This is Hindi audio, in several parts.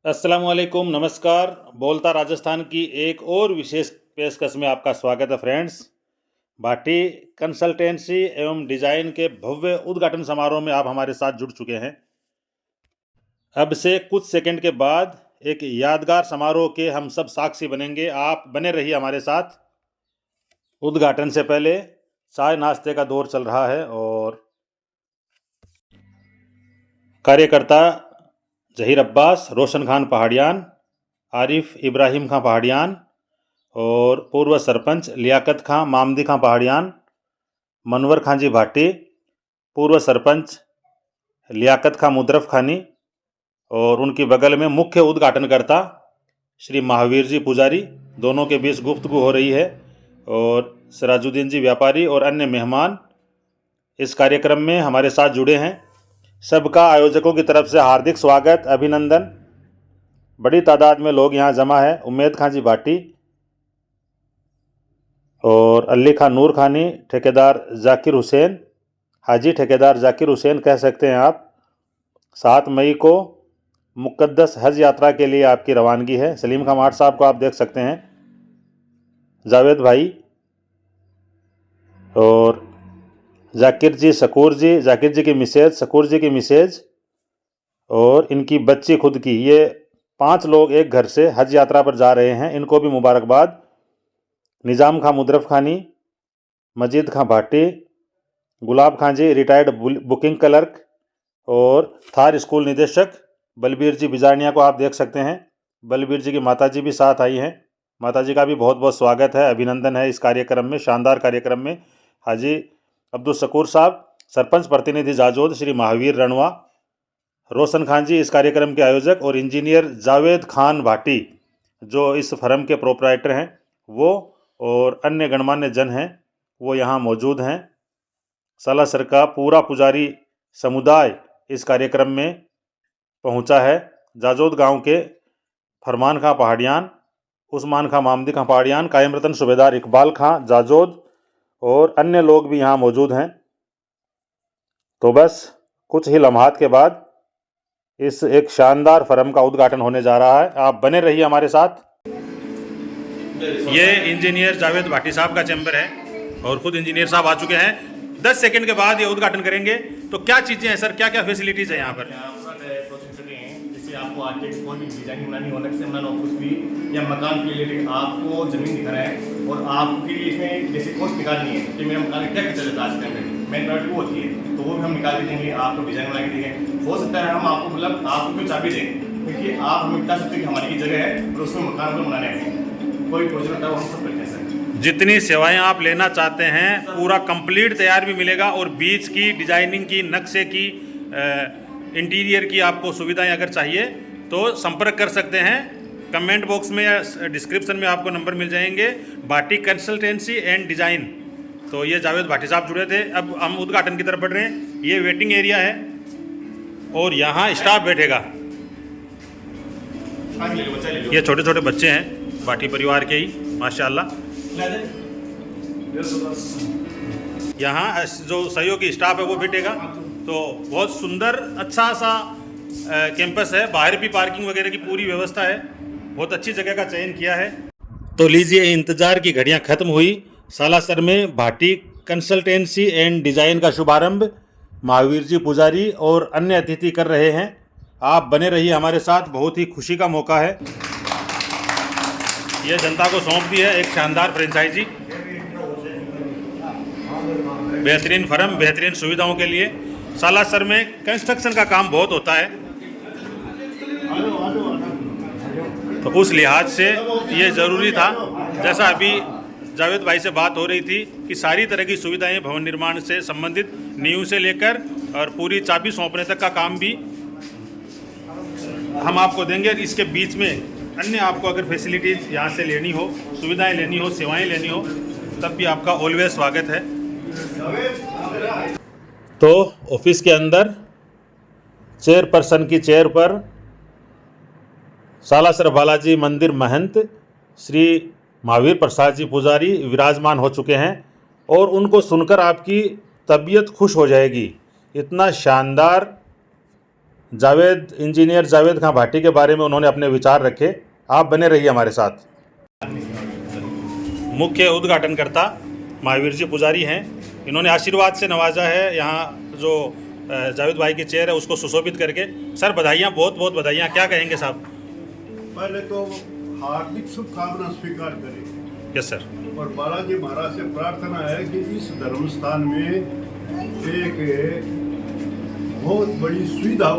अस्सलामुअलैकुम, नमस्कार। बोलता राजस्थान की एक और विशेष पेशकश में आपका स्वागत है फ्रेंड्स। भाटी कंसल्टेंसी एवं डिज़ाइन के भव्य उद्घाटन समारोह में आप हमारे साथ जुड़ चुके हैं। अब से कुछ सेकंड के बाद एक यादगार समारोह के हम सब साक्षी बनेंगे। आप बने रहिए हमारे साथ। उद्घाटन से पहले चाय नाश्ते का दौर चल रहा है और कार्यकर्ता जहीर अब्बास, रोशन खान पहाड़ियान, आरिफ इब्राहिम खां पहाड़ियान और पूर्व सरपंच लियाकत खां मामदी खां पहाड़ियान, मनवर खां जी भाटी, पूर्व सरपंच लियाकत खां मुदरफ खानी और उनकी बगल में मुख्य उद्घाटनकर्ता श्री महावीर जी पुजारी, दोनों के बीच गुफ्तगू हो रही है। और सिराजुद्दीन जी व्यापारी और अन्य मेहमान इस कार्यक्रम में हमारे साथ जुड़े हैं। सबका आयोजकों की तरफ से हार्दिक स्वागत, अभिनंदन। बड़ी तादाद में लोग यहाँ जमा है। उम्मेद खां जी भाटी और अली खां नूर खानी, ठेकेदार जाकिर हुसैन, हाजी ठेकेदार जाकिर हुसैन कह सकते हैं आप। 7 मई को मुक़द्दस हज यात्रा के लिए आपकी रवानगी है। सलीम खां माठ साहब को आप देख सकते हैं, जावेद भाई और जाकिर जी, शकूर जी, जाकिर जी की मिसेज, शकूर जी की मिसेज और इनकी बच्ची खुद की। ये 5 लोग एक घर से हज यात्रा पर जा रहे हैं। इनको भी मुबारकबाद। निज़ाम खां मुदरफ खानी, मजीद खां भाटी, गुलाब खां जी रिटायर्ड बुकिंग क्लर्क और थार स्कूल निदेशक बलबीर जी बिजारनिया को आप देख सकते हैं। बलबीर जी की माताजी भी साथ आई हैं। माताजी का भी बहुत बहुत स्वागत है, अभिनंदन है इस कार्यक्रम में, शानदार कार्यक्रम में। हाजी अब्दुल शकूर साहब, सरपंच प्रतिनिधि जाजोद श्री महावीर रणवा, रोशन खान जी इस कार्यक्रम के आयोजक और इंजीनियर जावेद खान भाटी जो इस फर्म के प्रोप्राइटर हैं, वो और अन्य गणमान्य जन हैं, वो यहाँ मौजूद हैं। सालासर का पूरा पुजारी समुदाय इस कार्यक्रम में पहुँचा है। जाजोद गांव के फरमान खां पहाड़ियान, उस्मान खां मामदी खां पहाड़ियान, कायम रतन सूबेदार इकबाल खां जाजोद और अन्य लोग भी यहाँ मौजूद हैं। तो बस कुछ ही लम्हात के बाद इस एक शानदार फर्म का उद्घाटन होने जा रहा है। आप बने रहिए हमारे साथ। ये इंजीनियर जावेद भाटी साहब का चैम्बर है और खुद इंजीनियर साहब आ चुके हैं। 10 सेकंड के बाद ये उद्घाटन करेंगे। तो क्या चीज़ें हैं सर, क्या क्या फैसिलिटीज़ है यहाँ पर? जैसे आपको आर्किटेक्ट कोई भी डिजाइन बनानी हो, नक्शे बनाना हो, कुछ भी या मकान के रिलेटेड आपको ज़मीन दिखाना है और आपके लिए इसमें जैसे कॉस्ट निकालनी है कि मेरा मकान क्या चल जाता है आज के टाइम में, मेन प्रायोरिटी वो होती है, तो वो भी हम निकाल के देंगे, आपको डिज़ाइन बना के देंगे। हो सकता है हम आपको मतलब आपको कोई चाबी दें, क्योंकि आप हमें बता सकते हैं कि हमारी ये जगह है और उसमें मकान वगैरह बनाने हैं, कोई प्रोजेक्ट होता है वो हम सब करते हैं सर। जितनी सेवाएं आप लेना चाहते हैं पूरा कंप्लीट तैयार भी मिलेगा और बीच की डिजाइनिंग की, नक्शे की, इंटीरियर की आपको सुविधाएं अगर चाहिए तो संपर्क कर सकते हैं। कमेंट बॉक्स में या डिस्क्रिप्शन में आपको नंबर मिल जाएंगे। Bhati consultancy and design. तो ये जावेद भाटी साहब जुड़े थे। अब हम उद्घाटन की तरफ बढ़ रहे हैं। ये वेटिंग एरिया है और यहाँ स्टाफ बैठेगा। ये छोटे छोटे बच्चे हैं भाटी परिवार के ही, माशाल्लाह। यहाँ जो सहयोगी स्टाफ है वो बैठेगा। तो बहुत सुंदर अच्छा सा कैंपस है। बाहर भी पार्किंग वगैरह की पूरी व्यवस्था है। बहुत अच्छी जगह का चयन किया है। तो लीजिए, इंतज़ार की घड़ियां ख़त्म हुई। सालासर में भाटी कंसल्टेंसी एंड डिज़ाइन का शुभारंभ महावीर जी पुजारी और अन्य अतिथि कर रहे हैं। आप बने रहिए हमारे साथ, बहुत ही खुशी का मौका है। यह जनता को सौंप दी है एक शानदार फ्रेंचाइजी। बेहतरीन फर्म, बेहतरीन सुविधाओं के लिए। सालासर में कंस्ट्रक्शन का काम बहुत होता है, तो उस लिहाज से ये ज़रूरी था। जैसा अभी जावेद भाई से बात हो रही थी कि सारी तरह की सुविधाएं भवन निर्माण से संबंधित, नींव से लेकर और पूरी चाबी सौंपने तक का काम भी हम आपको देंगे। इसके बीच में अन्य आपको अगर फैसिलिटीज़ यहाँ से लेनी हो, सुविधाएं लेनी हो, सेवाएं लेनी हो, तब भी आपका ऑलवेज स्वागत है। तो ऑफिस के अंदर चेयरपर्सन की चेयर पर सालासर बालाजी मंदिर महंत श्री महावीर प्रसाद जी पुजारी विराजमान हो चुके हैं और उनको सुनकर आपकी तबीयत खुश हो जाएगी। इतना शानदार जावेद इंजीनियर जावेद खां भाटी के बारे में उन्होंने अपने विचार रखे। आप बने रहिए हमारे साथ। मुख्य उद्घाटनकर्ता महावीर जी पुजारी हैं। इन्होंने आशीर्वाद से नवाजा है। यहाँ जो जावेद भाई की चेयर है उसको सुशोभित करके। सर बधाइयाँ, बहुत बहुत बधाइयाँ। क्या कहेंगे साहब? पहले तो हार्दिक शुभकामना स्वीकार करें। Yes sir. और बालाजी महाराज से प्रार्थना है कि इस धर्म स्थान में एक बहुत बड़ी सुविधा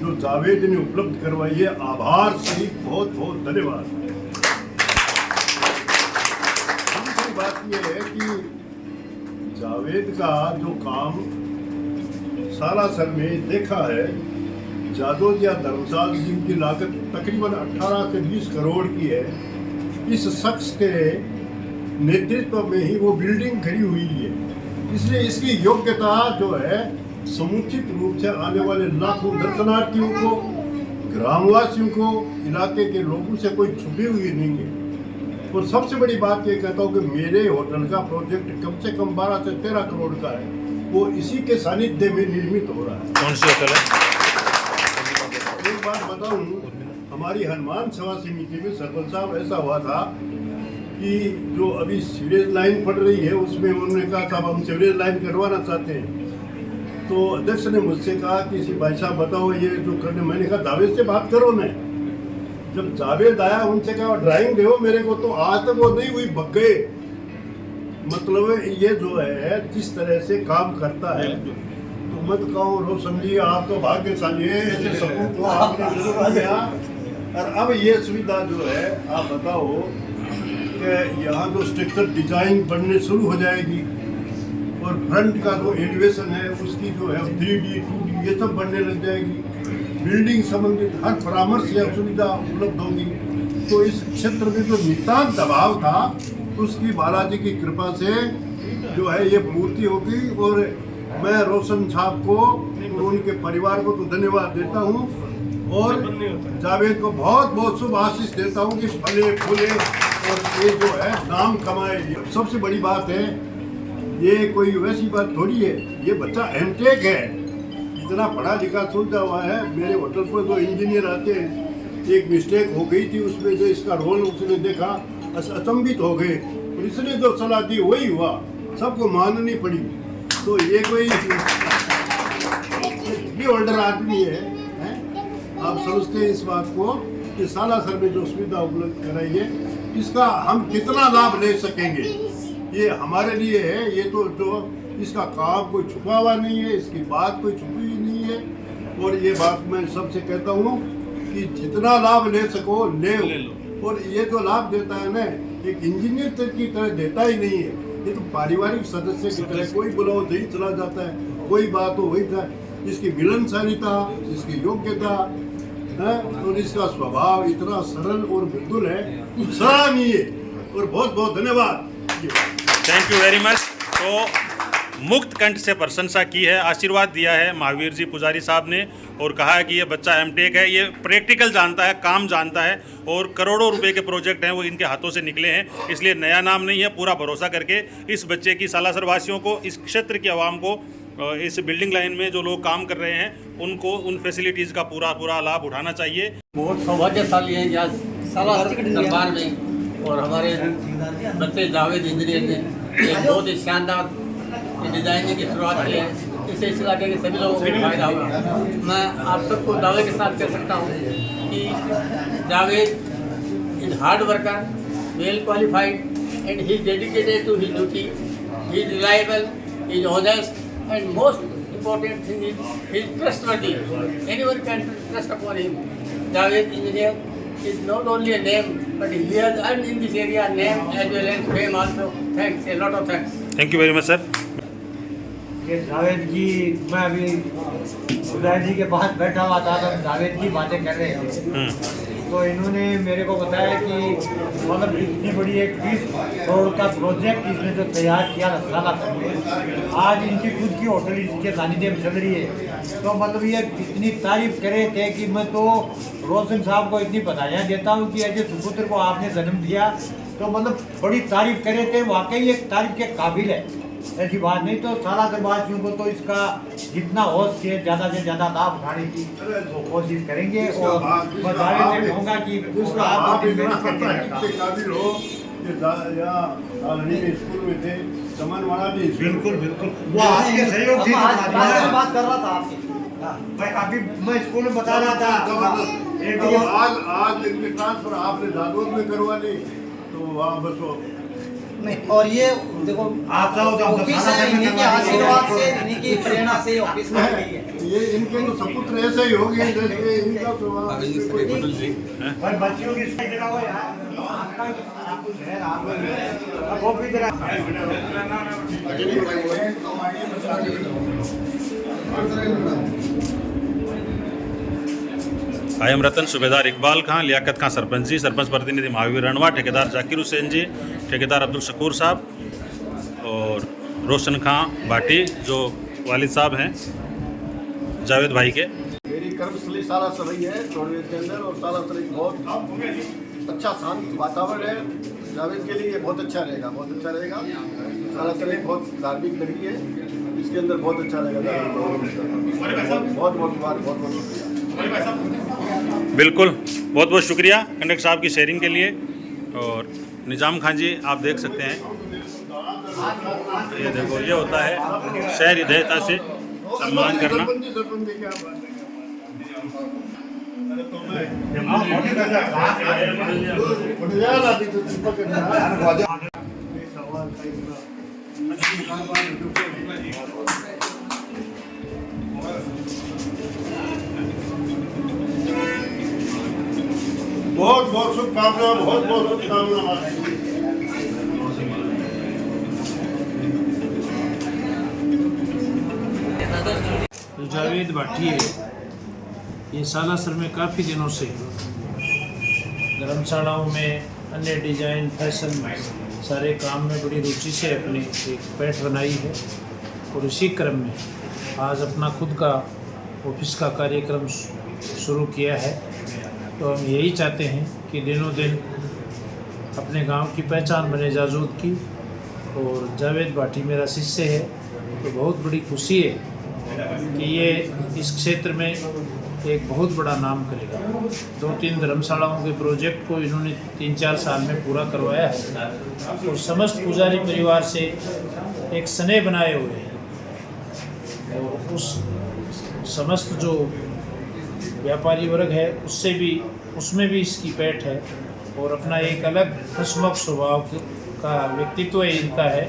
जो जावेद ने उपलब्ध करवाई है, आभार से बहुत बहुत धन्यवाद। दूसरी बात यह है कि जावेद का जो काम सालासर में देखा है, जादोजिया धर्मशाला जिनकी लागत तकरीबन 18 से 20 करोड़ की है, इस शख्स के नेतृत्व में ही वो बिल्डिंग खड़ी हुई है। इसलिए इसकी योग्यता जो है समुचित रूप से आने वाले लाखों दर्शनार्थियों को, ग्रामवासियों को, इलाके के लोगों से कोई छुपी हुई नहीं है। और सबसे बड़ी बात ये कहता हूँ कि मेरे होटल का प्रोजेक्ट कम से कम 12 से 13 करोड़ का है, वो इसी के सानिध्य में निर्मित हो रहा है। कौन सी होटल है? एक बात बताऊं, हमारी हनुमान सेवा समिति में सरपंच साहब ऐसा हुआ था कि जो अभी सीवरेज लाइन पड़ रही है उसमें उन्होंने कहा था हम सीवरेज लाइन करवाना चाहते हैं। तो अध्यक्ष ने मुझसे कहा कि भाई साहब बताओ ये जो करने, मैंने कहा जावेद से बात करो ना। जब जावेद आया उनसे कहा ड्राइंग दो मेरे को, तो आज तक वो नहीं हुई, भग गए। मतलब ये जो है जिस तरह से काम करता है, तो मत कहो रोशन जी आप तो भाग्यशाली है, ऐसे सपूत तो आपने जरूर किया। और अब ये सुविधा जो है आप बताओ कि यहाँ जो स्ट्रक्चर डिजाइन बनने शुरू हो जाएगी और फ्रंट का जो एलिवेशन है उसकी जो है 3D 2D ये सब बनने लग जाएगी। बिल्डिंग संबंधित हर परामर्श या सुविधा उपलब्ध होगी। तो इस क्षेत्र में जो नितांत दबाव था उसकी बालाजी की कृपा से जो है ये पूर्ति होगी। और मैं रोशन साहब को और उनके परिवार को तो धन्यवाद देता हूँ और जावेद को बहुत बहुत शुभ आशीष देता हूँ कि फले फूले और ये जो है नाम कमाए। सबसे बड़ी बात है, ये कोई वैसी बात थोड़ी है, ये बच्चा एमटेक है, इतना पढ़ा लिखा सुलझा हुआ है। मेरे होटल पर जो इंजीनियर आते हैं, एक मिस्टेक हो गई थी उसमें, जो इसका रोल उसने देखा अचंभित हो गए और इसने जो सलाह दी वही हुआ, सबको माननी पड़ी। तो ये कोई डिग्री होल्डर आदमी है, आप समझते हैं इस बात को कि सालासर में जो सुविधा उपलब्ध कराई है इसका हम कितना लाभ ले सकेंगे, ये हमारे लिए है। ये तो जो इसका काम कोई छुपा हुआ नहीं है, इसकी बात कोई छुपी हुई नहीं है। और ये बात मैं सबसे कहता हूँ कि जितना लाभ ले सको ले लो। और ये जो लाभ देता है ना, एक इंजीनियर की तरह देता ही नहीं है, ये तो पारिवारिक सदस्य की तरह, कोई बुलाओ नहीं चला जाता है, कोई बात हो वही था। इसकी मिलनसारिता, इसकी योग्यता है और इसका स्वभाव इतना सरल और मृदुल है, सराहनीय। और बहुत बहुत धन्यवाद। Thank you very much. तो मुक्त कंठ से प्रशंसा की है, आशीर्वाद दिया है महावीर जी पुजारी साहब ने और कहा है कि ये बच्चा एमटेक है, ये प्रैक्टिकल जानता है, काम जानता है और करोड़ों रुपए के प्रोजेक्ट हैं वो इनके हाथों से निकले हैं। इसलिए नया नाम नहीं है, पूरा भरोसा करके इस बच्चे की सालासर वासियों को, इस क्षेत्र की आवाम को, इस बिल्डिंग लाइन में जो लोग काम कर रहे हैं उनको उन फैसिलिटीज़ का पूरा लाभ उठाना चाहिए। बहुत सौभाग्यशाली है यहाँ सालासर दरबार में और हमारे बच्चे जावेद इंजीनियर ने एक बहुत ही शानदार डिजाइनिंग की शुरुआत की है। इससे इस इलाके के सभी लोगों को फायदा होगा। मैं आप सबको दावे के साथ कह सकता हूँ कि Javed is hard worker, well qualified and he is dedicated to his duty, he is reliable, he is honest and most important thing is he is trustworthy. Anyone can trust upon him. Javed Engineer is not only a name, but he has earned in this area name as well as fame also. Thanks, a lot of thanks. Thank you very much sir. ये जावेद जी, मैं अभी उदय जी के पास बैठा हुआ था तो जावेद की बातें कर रहे थे, तो इन्होंने मेरे को बताया कि मतलब इतनी बड़ी एक 20 करोड़ का प्रोजेक्ट इसने जो तैयार किया सालासर में, आज इनकी खुद की होटल इसके सानिध्य में चल रही है। तो मतलब ये इतनी तारीफ करे थे कि मैं तो रोशन साहब को इतनी बधाइयाँ देता हूँ कि ऐसे सुपुत्र को आपने जन्म दिया। तो मतलब बड़ी तारीफ करे थे, वाकई एक तारीफ के काबिल है। ऐसी बात नहीं, तो सालासर वासियों को तो इसका जितना हो सके ज़्यादा से ज़्यादा लाभ उठाने की वो कोशिश करेंगे। और मैं दावे से कहूँगा कि उसका आप इतना काबिल हो कि यहाँ स्कूल में थे समनवाड़ा भी बिल्कुल वो आपके सहयोग से बात कर रहा था आपकी। मैं अभी मैं स्कूल में बता रहा था एक तो आज इनके ट्रांसफर आपने जादौर में करवा ली तो वहाँ बस वो नहीं, और ये देखो आप चाहो तो ऑफिस है, इन्हीं के आशीर्वाद से, इन्हीं की प्रेरणा से ऑफिस में गई है। ये इनके तो सपुत्र ऐसे ही हो गए जैसे इनका तो वहाँ भाई बच्चियों की स्कूल जगह हो यार, आप कुछ है आप वो भी जरा आई एम रतन, सूबेदार इकबाल खां, लियाकत खां सरपंच जी, सरपंच प्रतिनिधि महावीर रणवा, ठेकेदार जाकिर हुसैन जी, ठेकेदार अब्दुल शकूर साहब और रोशन खां भाटी जो वालिद साहब हैं जावेद भाई के। मेरी कर्मस्थली सालासर रही है चौड़वेद के अंदर, और सालासर एक बहुत अच्छा शांत वातावरण है। जावेद के लिए ये बहुत अच्छा रहेगा, बहुत अच्छा रहेगा। सालासर एक बहुत धार्मिक नगरी है, इसके अंदर बहुत अच्छा रहेगा। बहुत बहुत शुक्रिया। बिल्कुल, बहुत बहुत शुक्रिया कंडक्टर साहब की शेयरिंग के लिए। और निज़ाम खान जी आप देख सकते हैं, ये देखो ये होता है शहर हृदयता से सम्मान करना। बहुत बहुत शुभकामनाएं, बहुत बहुत शुभकामनाएं। जो जावेद भाटी है, ये सालासर में काफ़ी दिनों से धर्मशालाओं में अन्य डिजाइन फैशन सारे काम में बड़ी रुचि से अपनी एक पैठ बनाई है। और इसी क्रम में आज अपना खुद का ऑफिस का कार्यक्रम शुरू किया है। तो हम यही चाहते हैं कि दिनों दिन अपने गांव की पहचान बने जाजूद की। और जावेद भाटी मेरा शिष्य है, तो बहुत बड़ी खुशी है कि ये इस क्षेत्र में एक बहुत बड़ा नाम करेगा। 2-3 धर्मशालाओं के प्रोजेक्ट को इन्होंने 3-4 साल में पूरा करवाया है। और समस्त पुजारी परिवार से एक स्नेह बनाए हुए हैं। और उस समस्त जो व्यापारी वर्ग है उसमें भी इसकी पैठ है। और अपना एक अलग हंसमुख स्वभाव का व्यक्तित्व इनका है।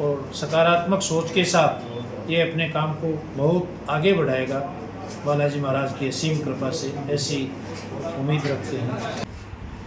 और सकारात्मक सोच के साथ ये अपने काम को बहुत आगे बढ़ाएगा। बालाजी महाराज की असीम कृपा से ऐसी उम्मीद रखते हैं।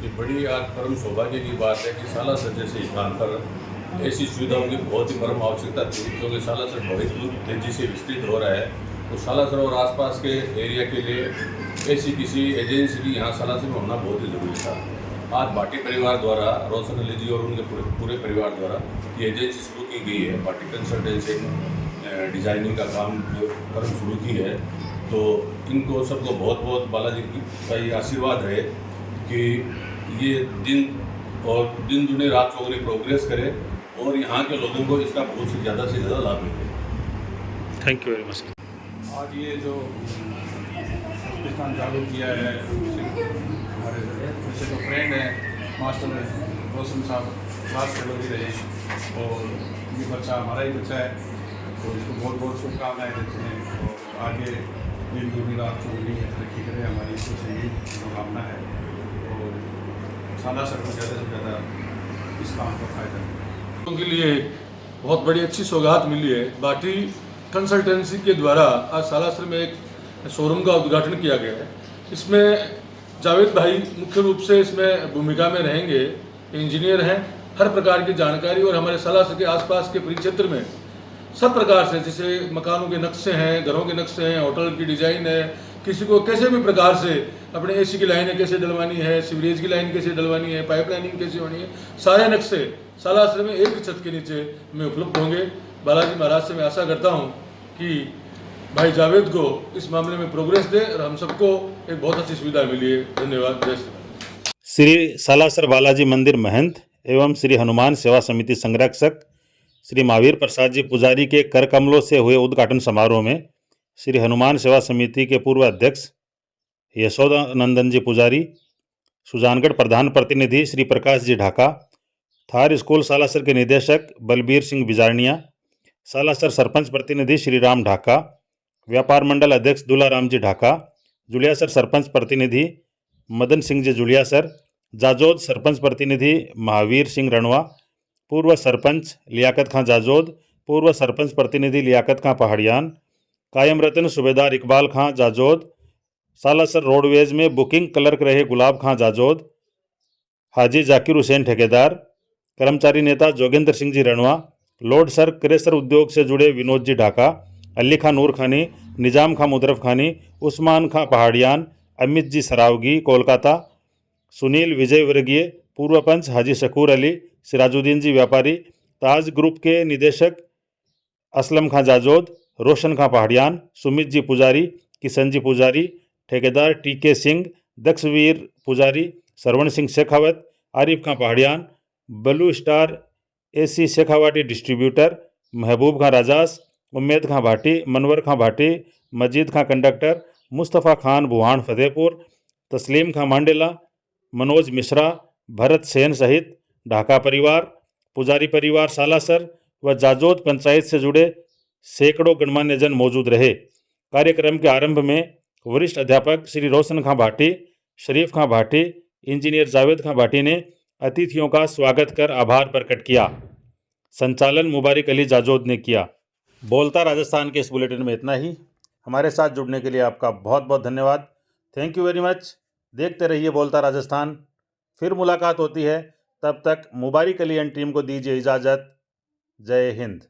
ये बड़ी आज परम सौभाग्य की बात है कि सालासर जैसे स्थान पर ऐसी सुविधाओं की बहुत ही परम आवश्यकता थी, क्योंकि सालासर बहुत तेजी से विस्तृत हो रहा है। तो सालासर और आसपास के एरिया के लिए ऐसी किसी एजेंसी की यहाँ सालासर में होना बहुत ही ज़रूरी था। आज भाटी परिवार द्वारा, रोशन अली जी और उनके पूरे परिवार द्वारा ये एजेंसी शुरू की गई है। भाटी कंसल्टेंसी डिज़ाइनिंग का काम जो कर्म शुरू की है, तो इनको सबको बहुत बहुत बालाजी का ये आशीर्वाद है कि ये दिन दुने रात चौगुनी प्रोग्रेस करे और यहाँ के लोगों को इसका बहुत से ज़्यादा लाभ मिले। Thank you very much. आज ये जो प्रतिष्ठान चालू किया है, हमारे वैसे तो फ्रेंड हैं, मास्टर रोशन साहब क्लास फेलो भी रहे, और ये बच्चा हमारा ही बच्चा है, तो इसको बहुत बहुत शुभकामनाएं देते हैं। और आगे दिन दूनी रात चौगुनी तरक्की करे, हमारी इसको यही शुभकामना है। और सालासर को ज़्यादा से ज़्यादा इस काम का फायदा मिले। उनके लिए बहुत बड़ी अच्छी सौगात मिली है। भाटी कंसल्टेंसी के द्वारा आज सालासर में एक शोरूम का उद्घाटन किया गया है। इसमें जावेद भाई मुख्य रूप से इसमें भूमिका में रहेंगे। इंजीनियर हैं, हर प्रकार की जानकारी, और हमारे सालासर के आसपास के परिक्षेत्र में सब प्रकार से, जैसे मकानों के नक्शे हैं, घरों के नक्शे हैं, होटल की डिज़ाइन है, किसी को कैसे भी प्रकार से अपने एसी की लाइनें कैसे डलवानी है, सीवरेज की लाइन कैसे डलवानी है, पाइप लाइनिंग कैसे होनी है, सारे नक्शे सालासर में एक छत के नीचे में उपलब्ध होंगे। बालाजी महाराज से मैं आशा करता हूँ कि भाई जावेद को इस मामले में प्रोग्रेस दे और हम सबको एक बहुत अच्छी सुविधा मिली है। धन्यवाद। जय श्री श्री सालासर बालाजी मंदिर महंत एवं श्री हनुमान सेवा समिति संरक्षक श्री महावीर प्रसाद जी पुजारी के कर कमलों से हुए उद्घाटन समारोह में श्री हनुमान सेवा समिति के पूर्व अध्यक्ष यशोदानंदन जी पुजारी, सुजानगढ़ प्रधान प्रतिनिधि श्री प्रकाश जी ढाका, थार स्कूल सालासर के निदेशक बलबीर सिंह बिजारनिया, सालासर सरपंच प्रतिनिधि श्री राम ढाका, व्यापार मंडल अध्यक्ष दुलाराम जी ढाका, जुलियासर सरपंच प्रतिनिधि मदन सिंह जी जुलियासर, जाजोद सरपंच प्रतिनिधि महावीर सिंह रणवा, पूर्व सरपंच लियाकत खां जाजोद, पूर्व सरपंच प्रतिनिधि लियाकत खां पहाड़ियान, कायम रतन सूबेदार इकबाल खां जाजोद, सालासर रोडवेज में बुकिंग क्लर्क रहे गुलाब खां जाजोद, हाजी जाकिर हुसैन ठेकेदार, कर्मचारी नेता जोगेंद्र सिंह जी रणवा, लोड सर क्रेसर उद्योग से जुड़े विनोद जी ढाका, अली खां नूर खानी, निजाम खां मुदरफ खानी, उस्मान खां पहाड़ियान, अमित जी सरावगी कोलकाता, सुनील विजय वर्गीय, पूर्व पंच हाजी शकूर अली, सिराजुद्दीन जी व्यापारी, ताज ग्रुप के निदेशक असलम खां जाजोद, रोशन खां पहाड़ियान, सुमित जी पुजारी, किशन जी पुजारी, ठेकेदार टीके Singh, Dakshveer Pujari, Sarvan Singh Shekhawat, Arif Khan Pahadiyan, blue star AC Shekhawati distributor, Mehboob Khan Rajas, Ummed Khan Bhati, Manwar Khan Bhati, Majid Khan conductor, Mustafa Khan Buhan Fatehpur, Tasleem Khan मांडेला, Manoj Mishra, Bharat Sen सहित ढाका परिवार, पुजारी परिवार सालासर व जाजोद पंचायत से जुड़े सैकड़ों गणमान्य जन मौजूद रहे। कार्यक्रम के आरंभ में वरिष्ठ अध्यापक श्री रोशन खां भाटी, शरीफ खां भाटी, इंजीनियर जावेद खां भाटी ने अतिथियों का स्वागत कर आभार प्रकट किया। संचालन मुबारिक अली जाजोद ने किया। बोलता राजस्थान के इस बुलेटिन में इतना ही। हमारे साथ जुड़ने के लिए आपका बहुत बहुत धन्यवाद। Thank you very much. देखते रहिए बोलता राजस्थान। फिर मुलाकात होती है, तब तक मुबारिक अली एंड टीम को दीजिए इजाज़त। जय हिंद।